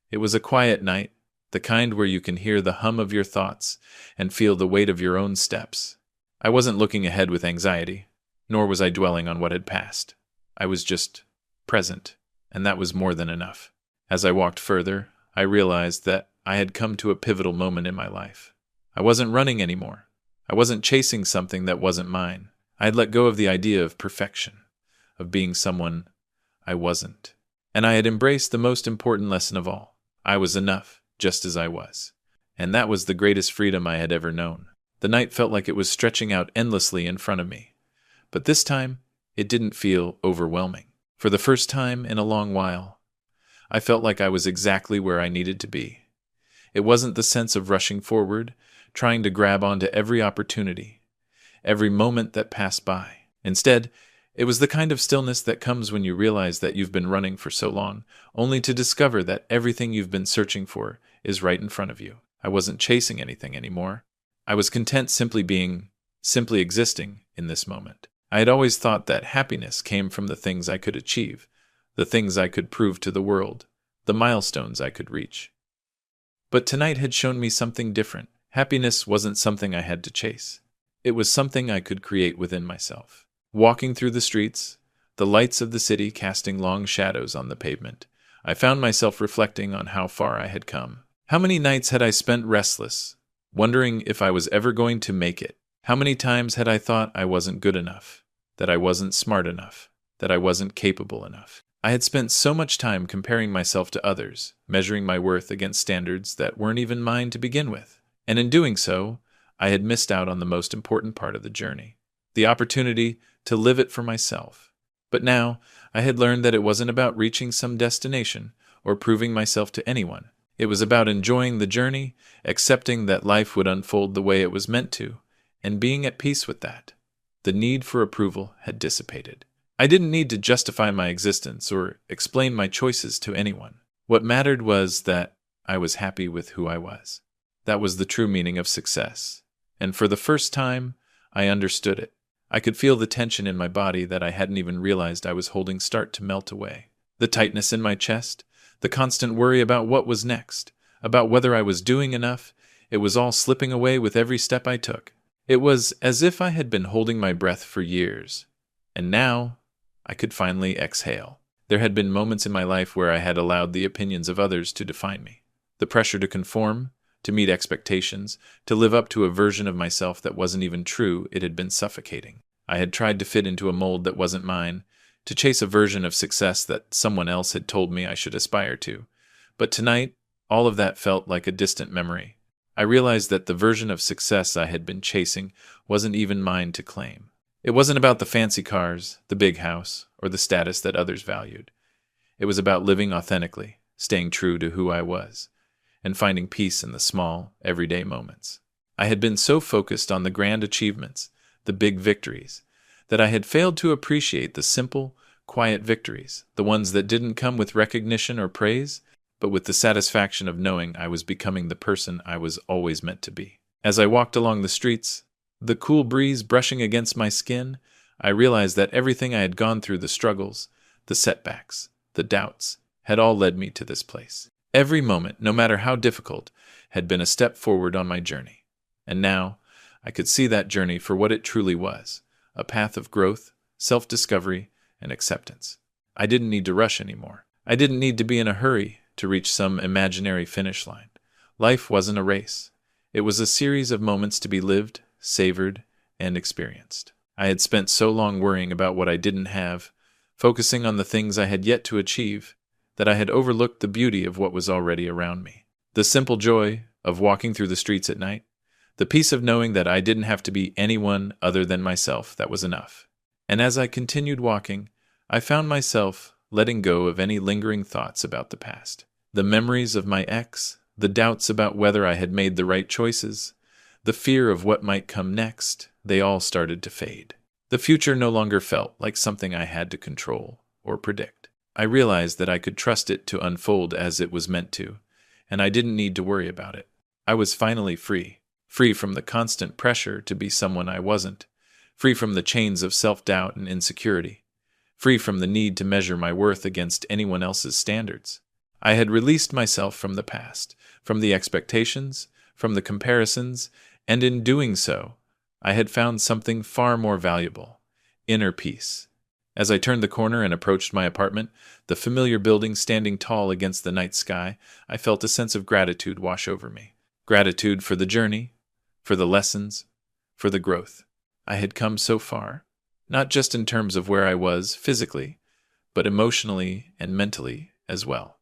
It was a quiet night, the kind where you can hear the hum of your thoughts and feel the weight of your own steps. I wasn't looking ahead with anxiety, nor was I dwelling on what had passed. I was just present, and that was more than enough. As I walked further, I realized that I had come to a pivotal moment in my life. I wasn't running anymore. I wasn't chasing something that wasn't mine. I had let go of the idea of perfection, of being someone I wasn't. And I had embraced the most important lesson of all. I was enough, just as I was. And that was the greatest freedom I had ever known. The night felt like it was stretching out endlessly in front of me. But this time, it didn't feel overwhelming. For the first time in a long while, I felt like I was exactly where I needed to be. It wasn't the sense of rushing forward, trying to grab onto every opportunity, every moment that passed by. Instead, it was the kind of stillness that comes when you realize that you've been running for so long, only to discover that everything you've been searching for is right in front of you. I wasn't chasing anything anymore. I was content simply existing in this moment. I had always thought that happiness came from the things I could achieve, the things I could prove to the world, the milestones I could reach. But tonight had shown me something different. Happiness wasn't something I had to chase. It was something I could create within myself. Walking through the streets, the lights of the city casting long shadows on the pavement, I found myself reflecting on how far I had come. How many nights had I spent restless, wondering if I was ever going to make it? How many times had I thought I wasn't good enough, that I wasn't smart enough, that I wasn't capable enough? I had spent so much time comparing myself to others, measuring my worth against standards that weren't even mine to begin with. And in doing so, I had missed out on the most important part of the journey, the opportunity to live it for myself. But now, I had learned that it wasn't about reaching some destination or proving myself to anyone. It was about enjoying the journey, accepting that life would unfold the way it was meant to, and being at peace with that. The need for approval had dissipated. I didn't need to justify my existence or explain my choices to anyone. What mattered was that I was happy with who I was. That was the true meaning of success. And for the first time, I understood it. I could feel the tension in my body that I hadn't even realized I was holding start to melt away. The tightness in my chest, the constant worry about what was next, about whether I was doing enough, it was all slipping away with every step I took. It was as if I had been holding my breath for years. And now, I could finally exhale. There had been moments in my life where I had allowed the opinions of others to define me. The pressure to conform, to meet expectations, to live up to a version of myself that wasn't even true, it had been suffocating. I had tried to fit into a mold that wasn't mine, to chase a version of success that someone else had told me I should aspire to. But tonight, all of that felt like a distant memory. I realized that the version of success I had been chasing wasn't even mine to claim. It wasn't about the fancy cars, the big house, or the status that others valued. It was about living authentically, staying true to who I was, and finding peace in the small, everyday moments. I had been so focused on the grand achievements, the big victories, that I had failed to appreciate the simple, quiet victories, the ones that didn't come with recognition or praise, but with the satisfaction of knowing I was becoming the person I was always meant to be. As I walked along the streets, the cool breeze brushing against my skin, I realized that everything I had gone through, the struggles, the setbacks, the doubts, had all led me to this place. Every moment, no matter how difficult, had been a step forward on my journey. And now, I could see that journey for what it truly was, a path of growth, self-discovery, and acceptance. I didn't need to rush anymore. I didn't need to be in a hurry to reach some imaginary finish line. Life wasn't a race. It was a series of moments to be lived, savored, and experienced. I had spent so long worrying about what I didn't have, focusing on the things I had yet to achieve, that I had overlooked the beauty of what was already around me. The simple joy of walking through the streets at night, the peace of knowing that I didn't have to be anyone other than myself, that was enough. And as I continued walking, I found myself letting go of any lingering thoughts about the past. The memories of my ex, the doubts about whether I had made the right choices, the fear of what might come next, they all started to fade. The future no longer felt like something I had to control or predict. I realized that I could trust it to unfold as it was meant to, and I didn't need to worry about it. I was finally free from the constant pressure to be someone I wasn't, free from the chains of self-doubt and insecurity, free from the need to measure my worth against anyone else's standards. I had released myself from the past, from the expectations, from the comparisons, and in doing so, I had found something far more valuable: inner peace. As I turned the corner and approached my apartment, the familiar building standing tall against the night sky, I felt a sense of gratitude wash over me. Gratitude for the journey, for the lessons, for the growth. I had come so far, not just in terms of where I was physically, but emotionally and mentally as well.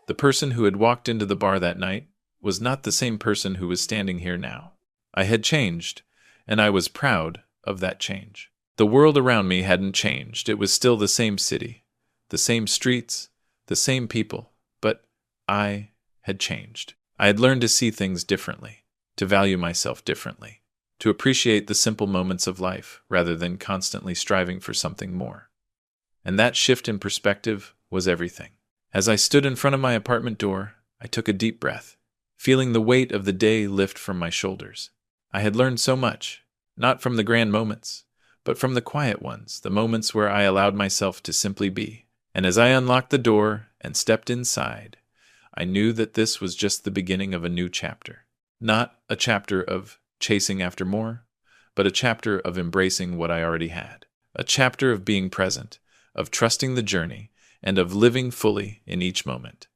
The person who had walked into the bar that night was not the same person who was standing here now. I had changed, and I was proud of that change. The world around me hadn't changed. It was still the same city, the same streets, the same people, but I had changed. I had learned to see things differently, to value myself differently, to appreciate the simple moments of life rather than constantly striving for something more. And that shift in perspective was everything. As I stood in front of my apartment door, I took a deep breath, feeling the weight of the day lift from my shoulders. I had learned so much, not from the grand moments, but from the quiet ones, the moments where I allowed myself to simply be. And as I unlocked the door and stepped inside, I knew that this was just the beginning of a new chapter. Not a chapter of chasing after more, but a chapter of embracing what I already had. A chapter of being present, of trusting the journey, and of living fully in each moment.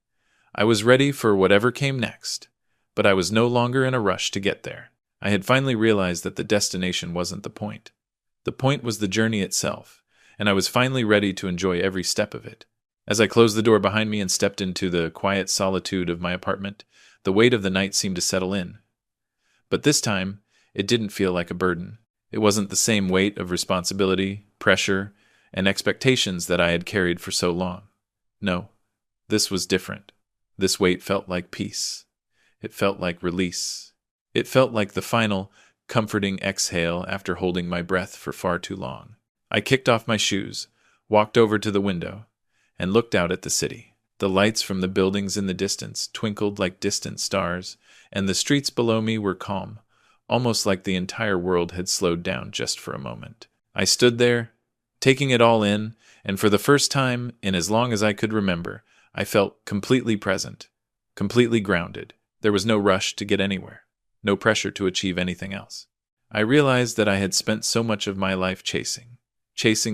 I was ready for whatever came next, but I was no longer in a rush to get there. I had finally realized that the destination wasn't the point. The point was the journey itself, and I was finally ready to enjoy every step of it. As I closed the door behind me and stepped into the quiet solitude of my apartment, the weight of the night seemed to settle in. But this time, it didn't feel like a burden. It wasn't the same weight of responsibility, pressure, and expectations that I had carried for so long. No, this was different. This weight felt like peace. It felt like release. It felt like the final, comforting exhale after holding my breath for far too long. I kicked off my shoes, walked over to the window, and looked out at the city. The lights from the buildings in the distance twinkled like distant stars, and the streets below me were calm, almost like the entire world had slowed down just for a moment. I stood there, taking it all in, and for the first time in as long as I could remember, I felt completely present, completely grounded. There was no rush to get anywhere, no pressure to achieve anything else. I realized that I had spent so much of my life chasing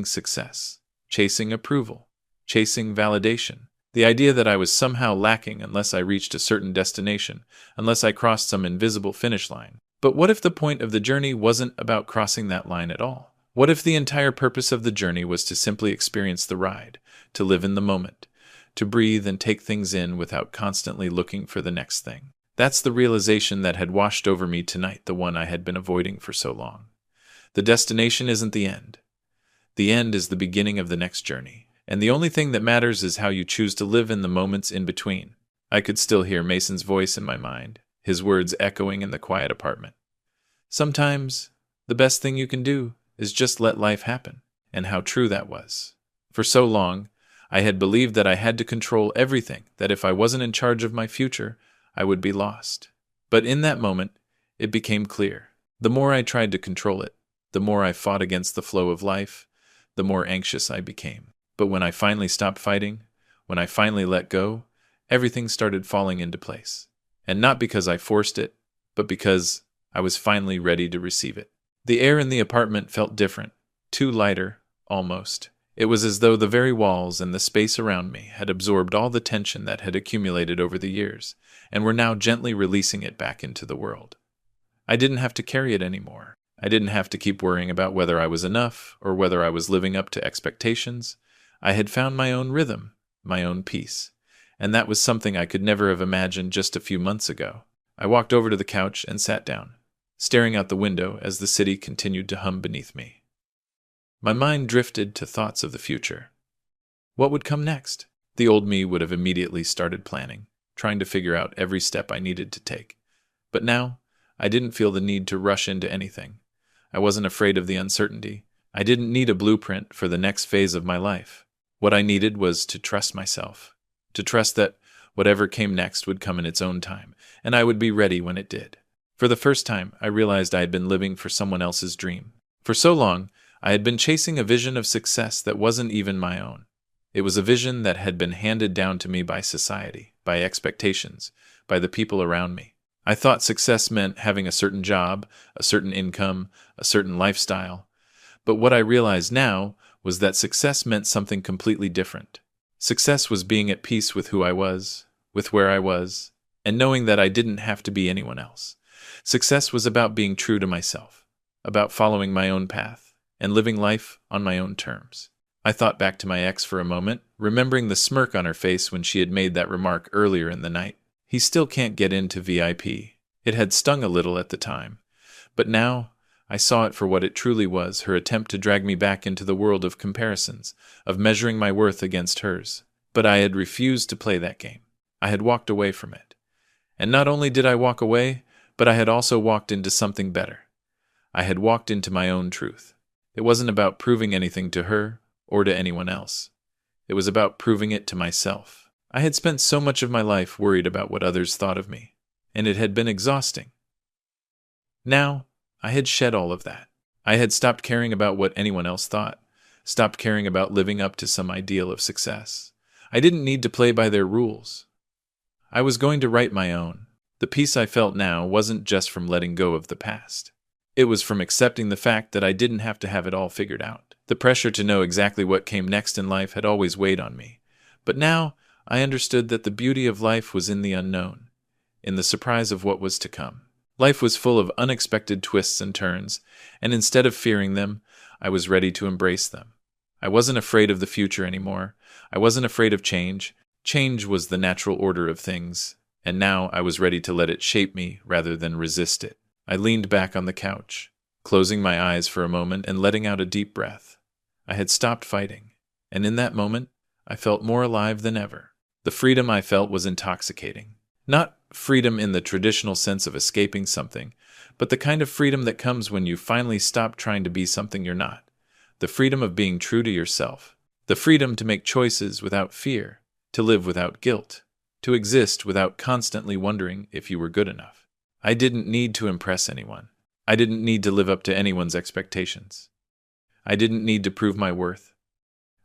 success, chasing approval, chasing validation. The idea that I was somehow lacking unless I reached a certain destination, unless I crossed some invisible finish line. But what if the point of the journey wasn't about crossing that line at all? What if the entire purpose of the journey was to simply experience the ride, to live in the moment, to breathe and take things in without constantly looking for the next thing? That's the realization that had washed over me tonight, the one I had been avoiding for so long. The destination isn't the end. The end is the beginning of the next journey, and the only thing that matters is how you choose to live in the moments in between. I could still hear Mason's voice in my mind, his words echoing in the quiet apartment. Sometimes, the best thing you can do is just let life happen, and how true that was. For so long, I had believed that I had to control everything, that if I wasn't in charge of my future, I would be lost. But in that moment, it became clear. The more I tried to control it, the more I fought against the flow of life, the more anxious I became. But when I finally stopped fighting, when I finally let go, everything started falling into place. And not because I forced it, but because I was finally ready to receive it. The air in the apartment felt different, too lighter, almost. It was as though the very walls and the space around me had absorbed all the tension that had accumulated over the years, and were now gently releasing it back into the world. I didn't have to carry it anymore. I didn't have to keep worrying about whether I was enough, or whether I was living up to expectations. I had found my own rhythm, my own peace, and that was something I could never have imagined just a few months ago. I walked over to the couch and sat down, staring out the window as the city continued to hum beneath me. My mind drifted to thoughts of the future. What would come next? The old me would have immediately started planning, trying to figure out every step I needed to take. But now, I didn't feel the need to rush into anything. I wasn't afraid of the uncertainty. I didn't need a blueprint for the next phase of my life. What I needed was to trust myself, to trust that whatever came next would come in its own time, and I would be ready when it did. For the first time, I realized I had been living for someone else's dream. For so long, I had been chasing a vision of success that wasn't even my own. It was a vision that had been handed down to me by society, by expectations, by the people around me. I thought success meant having a certain job, a certain income, a certain lifestyle. But what I realized now was that success meant something completely different. Success was being at peace with who I was, with where I was, and knowing that I didn't have to be anyone else. Success was about being true to myself, about following my own path, and living life on my own terms. I thought back to my ex for a moment, remembering the smirk on her face when she had made that remark earlier in the night. He still can't get into VIP. It had stung a little at the time. But now, I saw it for what it truly was, her attempt to drag me back into the world of comparisons, of measuring my worth against hers. But I had refused to play that game. I had walked away from it. And not only did I walk away, but I had also walked into something better. I had walked into my own truth. It wasn't about proving anything to her or to anyone else. It was about proving it to myself. I had spent so much of my life worried about what others thought of me, and it had been exhausting. Now, I had shed all of that. I had stopped caring about what anyone else thought, stopped caring about living up to some ideal of success. I didn't need to play by their rules. I was going to write my own. The peace I felt now wasn't just from letting go of the past. It was from accepting the fact that I didn't have to have it all figured out. The pressure to know exactly what came next in life had always weighed on me. But now, I understood that the beauty of life was in the unknown, in the surprise of what was to come. Life was full of unexpected twists and turns, and instead of fearing them, I was ready to embrace them. I wasn't afraid of the future anymore. I wasn't afraid of change. Change was the natural order of things, and now I was ready to let it shape me rather than resist it. I leaned back on the couch, closing my eyes for a moment and letting out a deep breath. I had stopped fighting, and in that moment, I felt more alive than ever. The freedom I felt was intoxicating. Not freedom in the traditional sense of escaping something, but the kind of freedom that comes when you finally stop trying to be something you're not. The freedom of being true to yourself. The freedom to make choices without fear, to live without guilt, to exist without constantly wondering if you were good enough. I didn't need to impress anyone. I didn't need to live up to anyone's expectations. I didn't need to prove my worth.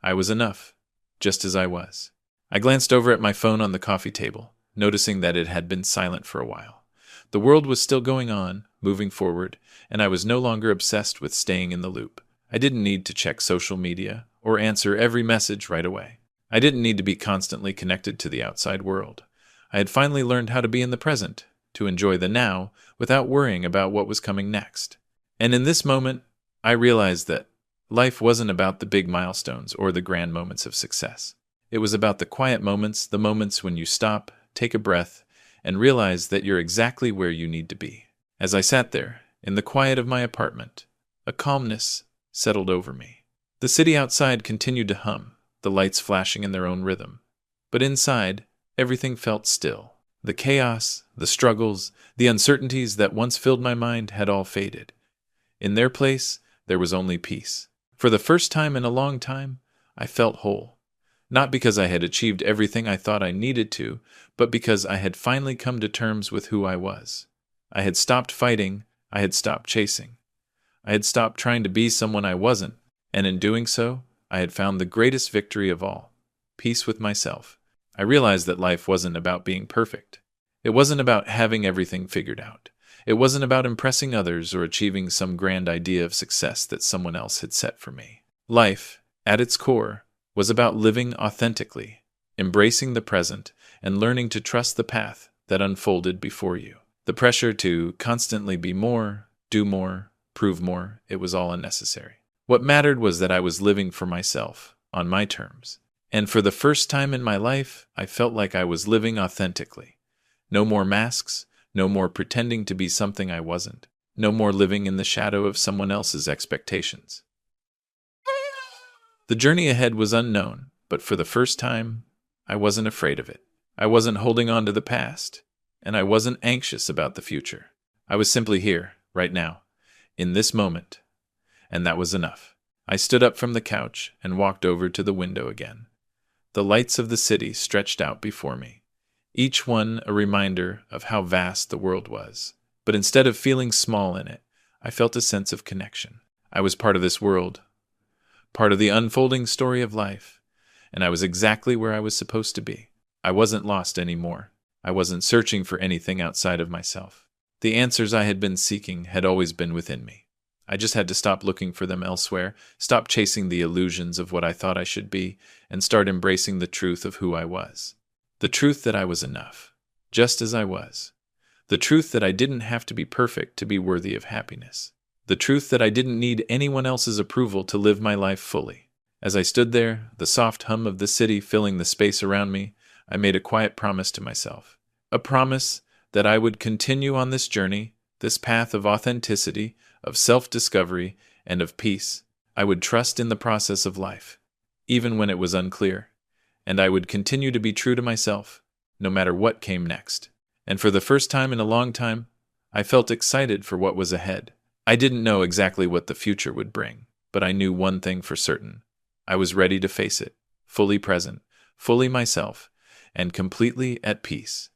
I was enough, just as I was. I glanced over at my phone on the coffee table, noticing that it had been silent for a while. The world was still going on, moving forward, and I was no longer obsessed with staying in the loop. I didn't need to check social media or answer every message right away. I didn't need to be constantly connected to the outside world. I had finally learned how to be in the present, to enjoy the now without worrying about what was coming next. And in this moment, I realized that life wasn't about the big milestones or the grand moments of success. It was about the quiet moments, the moments when you stop, take a breath, and realize that you're exactly where you need to be. As I sat there, in the quiet of my apartment, a calmness settled over me. The city outside continued to hum, the lights flashing in their own rhythm. But inside, everything felt still. The chaos, the struggles, the uncertainties that once filled my mind had all faded. In their place, there was only peace. For the first time in a long time, I felt whole. Not because I had achieved everything I thought I needed to, but because I had finally come to terms with who I was. I had stopped fighting, I had stopped chasing. I had stopped trying to be someone I wasn't, and in doing so, I had found the greatest victory of all, peace with myself. I realized that life wasn't about being perfect. It wasn't about having everything figured out. It wasn't about impressing others or achieving some grand idea of success that someone else had set for me. Life, at its core, was about living authentically, embracing the present, and learning to trust the path that unfolded before you. The pressure to constantly be more, do more, prove more, it was all unnecessary. What mattered was that I was living for myself, on my terms. And for the first time in my life, I felt like I was living authentically. No more masks, no more pretending to be something I wasn't, no more living in the shadow of someone else's expectations. The journey ahead was unknown, but for the first time, I wasn't afraid of it. I wasn't holding on to the past, and I wasn't anxious about the future. I was simply here, right now, in this moment, and that was enough. I stood up from the couch and walked over to the window again. The lights of the city stretched out before me, each one a reminder of how vast the world was. But instead of feeling small in it, I felt a sense of connection. I was part of this world, part of the unfolding story of life, and I was exactly where I was supposed to be. I wasn't lost anymore. I wasn't searching for anything outside of myself. The answers I had been seeking had always been within me. I just had to stop looking for them elsewhere, stop chasing the illusions of what I thought I should be, and start embracing the truth of who I was. The truth that I was enough, just as I was. The truth that I didn't have to be perfect to be worthy of happiness. The truth that I didn't need anyone else's approval to live my life fully. As I stood there, the soft hum of the city filling the space around me, I made a quiet promise to myself. A promise that I would continue on this journey, this path of authenticity, of self-discovery, and of peace. I would trust in the process of life, even when it was unclear, and I would continue to be true to myself, no matter what came next. And for the first time in a long time, I felt excited for what was ahead. I didn't know exactly what the future would bring, but I knew one thing for certain. I was ready to face it, fully present, fully myself, and completely at peace.